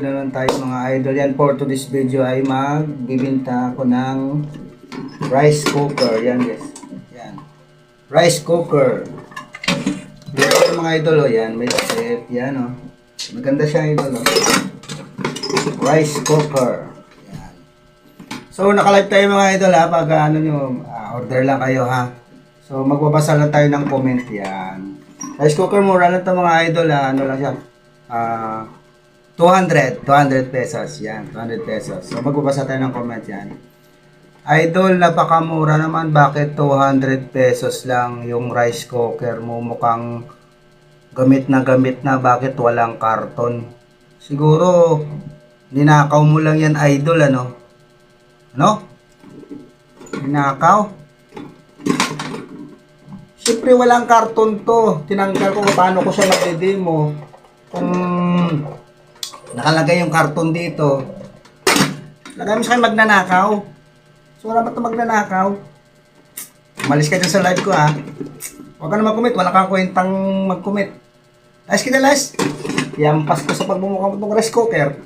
naman tayo mga idol. Yan, for today's video ay magbibinta ako ng rice cooker. Yan guys. Yan. Rice cooker. Dito yung mga idol, oh. Yan, may tip. Yan, oh. Maganda siya, idol, oh. Rice cooker. Yan. So, nakalive tayo mga idol, ha. Pag ano nyo, order lang kayo, ha. So, magbabasa lang tayo ng comment. Yan. Rice cooker, mura lang ito mga idol, ha. Ano lang siya. 200 pesos. Yan, 200 pesos. So, magbabasa tayo ng comment yan. Idol, napakamura naman. Bakit 200 pesos lang yung rice cooker mo? Mukhang gamit na. Bakit walang karton? Siguro, ninakaw mo lang yan, idol, ano? Ano? Ninakaw? Siyempre, walang karton to. Tinanggal ko paano ko siya mag-demo. Kung nakalagay yung karton dito, lagay mo sa akin magnanakaw. So wala ba ito magnanakaw? Umalis ka dyan sa live ko, ha. Huwag ka na mag-commit, wala kang kwentang mag-commit. Ayos kita, last. Yampas ko sa pagbumuka mo itong rice cooker.